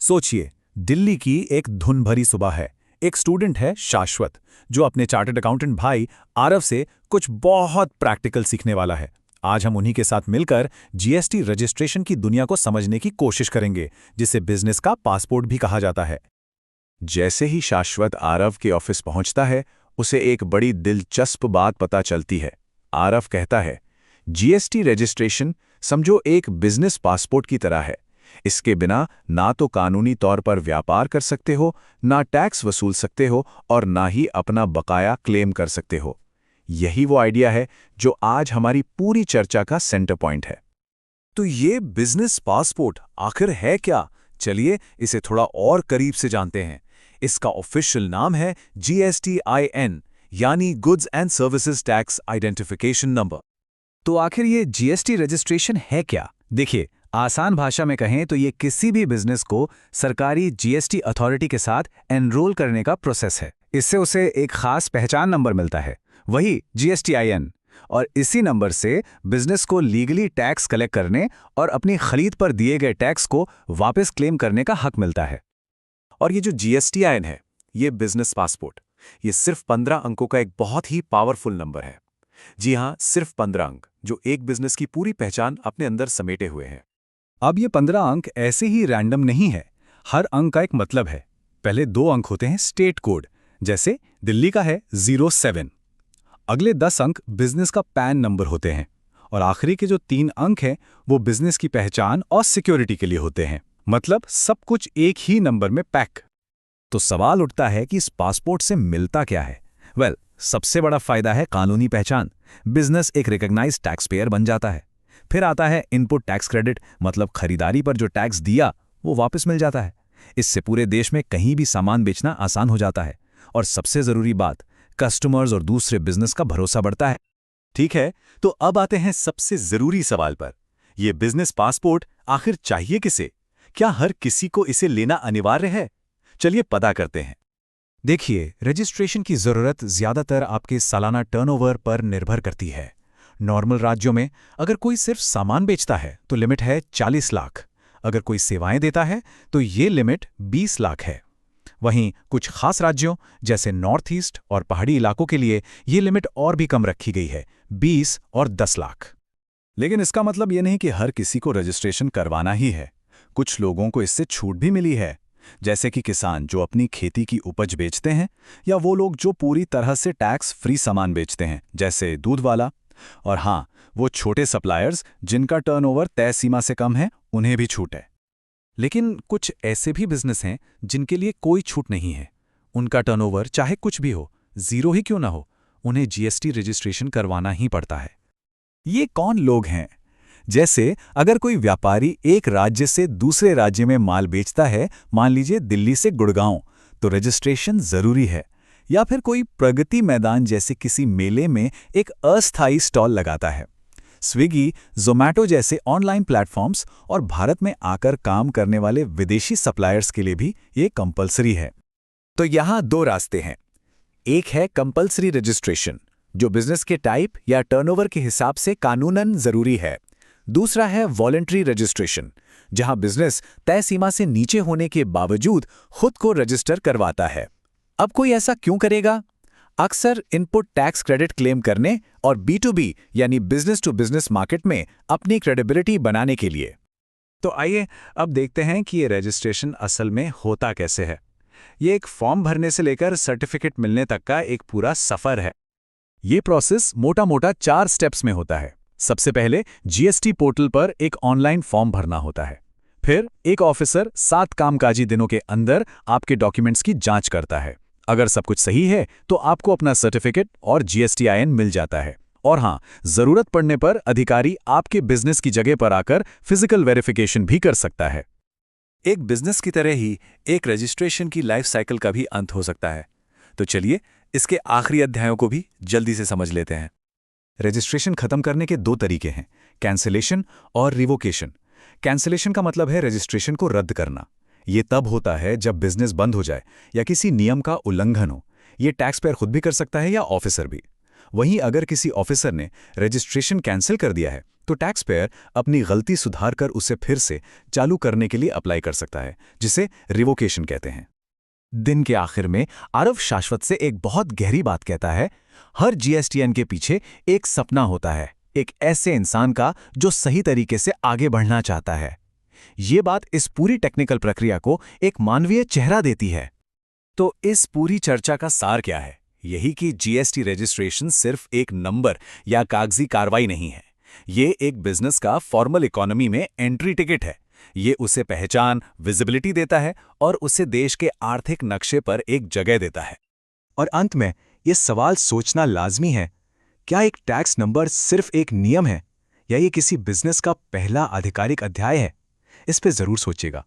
सोचिए, दिल्ली की एक धुन भरी सुबह है। एक स्टूडेंट है शाश्वत, जो अपने चार्टर्ड अकाउंटेंट भाई आरव से कुछ बहुत प्रैक्टिकल सीखने वाला है। आज हम उन्हीं के साथ मिलकर जीएसटी रजिस्ट्रेशन की दुनिया को समझने की कोशिश करेंगे, जिसे बिजनेस का पासपोर्ट भी कहा जाता है। जैसे ही शाश्वत आरव के ऑफिस पहुंचता है, उसे एक बड़ी दिलचस्प बात पता चलती है। आरव कहता है, जीएसटी रजिस्ट्रेशन समझो एक बिजनेस पासपोर्ट की तरह है। इसके बिना ना तो कानूनी तौर पर व्यापार कर सकते हो, ना टैक्स वसूल सकते हो और ना ही अपना बकाया क्लेम कर सकते हो। यही वो आइडिया है जो आज हमारी पूरी चर्चा का सेंटर पॉइंट है। तो ये बिजनेस पासपोर्ट आखिर है क्या? चलिए इसे थोड़ा और करीब से जानते हैं। इसका ऑफिशियल नाम है GSTIN, यानी goods and services tax identification number. तो आखिर ये जीएसटी रजिस्ट्रेशन है क्या? देखिए, आसान भाषा में कहें तो ये किसी भी बिजनेस को सरकारी जीएसटी अथॉरिटी के साथ एनरोल करने का प्रोसेस है। इससे उसे एक खास पहचान नंबर मिलता है, वही GSTIN, और इसी नंबर से बिजनेस को लीगली टैक्स कलेक्ट करने और अपनी खरीद पर दिए गए टैक्स को वापस क्लेम करने का हक मिलता है। और ये जो GSTIN है, ये बिजनेस पासपोर्ट, ये सिर्फ 15 अंकों का एक बहुत ही पावरफुल नंबर है। जी हाँ, सिर्फ 15 अंक, जो एक बिजनेस की पूरी पहचान अपने अंदर समेटे हुए हैं। अब ये 15 अंक ऐसे ही रैंडम नहीं है। हर अंक का एक मतलब है। पहले 2 अंक होते हैं स्टेट कोड, जैसे दिल्ली का है 07। अगले 10 अंक बिजनेस का पैन नंबर होते हैं, और आखिरी के जो 3 अंक हैं वो बिजनेस की पहचान और सिक्योरिटी के लिए होते हैं। मतलब सब कुछ एक ही नंबर में पैक। तो सवाल उठता है कि इस पासपोर्ट से मिलता क्या है? सबसे बड़ा फायदा है कानूनी पहचान। बिजनेस एक रिकॉग्नाइज्ड टैक्स पेयर बन जाता है। फिर आता है इनपुट टैक्स क्रेडिट, मतलब खरीदारी पर जो टैक्स दिया वो वापस मिल जाता है। इससे पूरे देश में कहीं भी सामान बेचना आसान हो जाता है। और सबसे जरूरी बात, कस्टमर्स और दूसरे बिजनेस का भरोसा बढ़ता है। ठीक है, तो अब आते हैं सबसे जरूरी सवाल पर। यह बिजनेस पासपोर्ट आखिर चाहिए किसे? क्या हर किसी को इसे लेना अनिवार्य है? चलिए पता करते हैं। देखिए, रजिस्ट्रेशन की जरूरत ज्यादातर आपके सालाना टर्नओवर पर निर्भर करती है। नॉर्मल राज्यों में अगर कोई सिर्फ सामान बेचता है तो लिमिट है 40 लाख। अगर कोई सेवाएं देता है तो ये लिमिट 20 लाख है। वहीं कुछ खास राज्यों जैसे नॉर्थ ईस्ट और पहाड़ी इलाकों के लिए ये लिमिट और भी कम रखी गई है, 20 और 10 लाख। लेकिन इसका मतलब ये नहीं कि हर किसी को रजिस्ट्रेशन करवाना ही है। कुछ लोगों को इससे छूट भी मिली है, जैसे कि किसान जो अपनी खेती की उपज बेचते हैं, या वो लोग जो पूरी तरह से टैक्स फ्री सामान बेचते हैं, जैसे दूध वाला। और हाँ, वो छोटे सप्लायर्स जिनका टर्नओवर तय सीमा से कम है, उन्हें भी छूट है। लेकिन कुछ ऐसे भी बिजनेस हैं जिनके लिए कोई छूट नहीं है। उनका टर्नओवर चाहे कुछ भी हो, 0 ही क्यों ना हो, उन्हें जीएसटी रजिस्ट्रेशन करवाना ही पड़ता है। ये कौन लोग हैं? जैसे अगर कोई व्यापारी एक राज्य से दूसरे राज्य में माल बेचता है, मान लीजिए दिल्ली से गुड़गांव, तो रजिस्ट्रेशन जरूरी है। या फिर कोई प्रगति मैदान जैसे किसी मेले में एक अस्थायी स्टॉल लगाता है। स्विगी, जोमैटो जैसे ऑनलाइन प्लेटफॉर्म्स और भारत में आकर काम करने वाले विदेशी सप्लायर्स के लिए भी ये कंपलसरी है। तो यहाँ 2 रास्ते हैं। एक है कंपलसरी रजिस्ट्रेशन, जो बिजनेस के टाइप या टर्नओवर के हिसाब से कानूनन जरूरी है। दूसरा है वॉलंटरी रजिस्ट्रेशन, जहां बिजनेस तय सीमा से नीचे होने के बावजूद खुद को रजिस्टर करवाता है। अब कोई ऐसा क्यों करेगा? अक्सर इनपुट टैक्स क्रेडिट क्लेम करने और B2B यानी बिजनेस टू बिजनेस मार्केट में अपनी क्रेडिबिलिटी बनाने के लिए। तो आइए अब देखते हैं कि ये रजिस्ट्रेशन असल में होता कैसे है। ये एक फॉर्म भरने से लेकर सर्टिफिकेट मिलने तक का एक पूरा सफर है। ये प्रोसेस मोटा-मोटा 4 स्टेप्स में होता है। सबसे पहले जीएसटी पोर्टल पर एक ऑनलाइन फॉर्म भरना होता है। फिर एक ऑफिसर 7 कामकाजी दिनों के अंदर आपके डॉक्यूमेंट्स की जांच करता है। अगर सब कुछ सही है तो आपको अपना सर्टिफिकेट और GSTIN मिल जाता है। और हाँ, जरूरत पड़ने पर अधिकारी आपके बिजनेस की जगह पर आकर फिजिकल वेरिफिकेशन भी कर सकता है। एक बिजनेस की तरह ही एक रजिस्ट्रेशन की लाइफ साइकिल का भी अंत हो सकता है। तो चलिए इसके आखिरी अध्यायों को भी जल्दी से समझ लेते हैं। रजिस्ट्रेशन खत्म करने के 2 तरीके हैं, कैंसिलेशन और रिवोकेशन। कैंसिलेशन का मतलब है रजिस्ट्रेशन को रद्द करना। ये तब होता है जब बिजनेस बंद हो जाए या किसी नियम का उल्लंघन हो। ये टैक्स पेयर खुद भी कर सकता है या ऑफिसर भी। वहीं अगर किसी ऑफिसर ने रजिस्ट्रेशन कैंसिल कर दिया है तो टैक्स पेयर अपनी गलती सुधार कर उसे फिर से चालू करने के लिए अप्लाई कर सकता है, जिसे रिवोकेशन कहते हैं। दिन के आखिर में आरव शाश्वत से एक बहुत गहरी बात कहता है, हर जीएसटीएन के पीछे एक सपना होता है, एक ऐसे इंसान का जो सही तरीके से आगे बढ़ना चाहता है। ये बात इस पूरी टेक्निकल प्रक्रिया को एक मानवीय चेहरा देती है। तो इस पूरी चर्चा का सार क्या है? यही कि जीएसटी रजिस्ट्रेशन सिर्फ एक नंबर या कागजी कार्रवाई नहीं है। ये एक बिजनेस का फॉर्मल इकोनॉमी में एंट्री टिकट है। ये उसे पहचान, विजिबिलिटी देता है और उसे देश के आर्थिक नक्शे पर एक जगह देता है। और अंत में ये सवाल सोचना लाजमी है, क्या एक टैक्स नंबर सिर्फ एक नियम है या ये किसी बिजनेस का पहला आधिकारिक अध्याय है? इस पे जरूर सोचिएगा।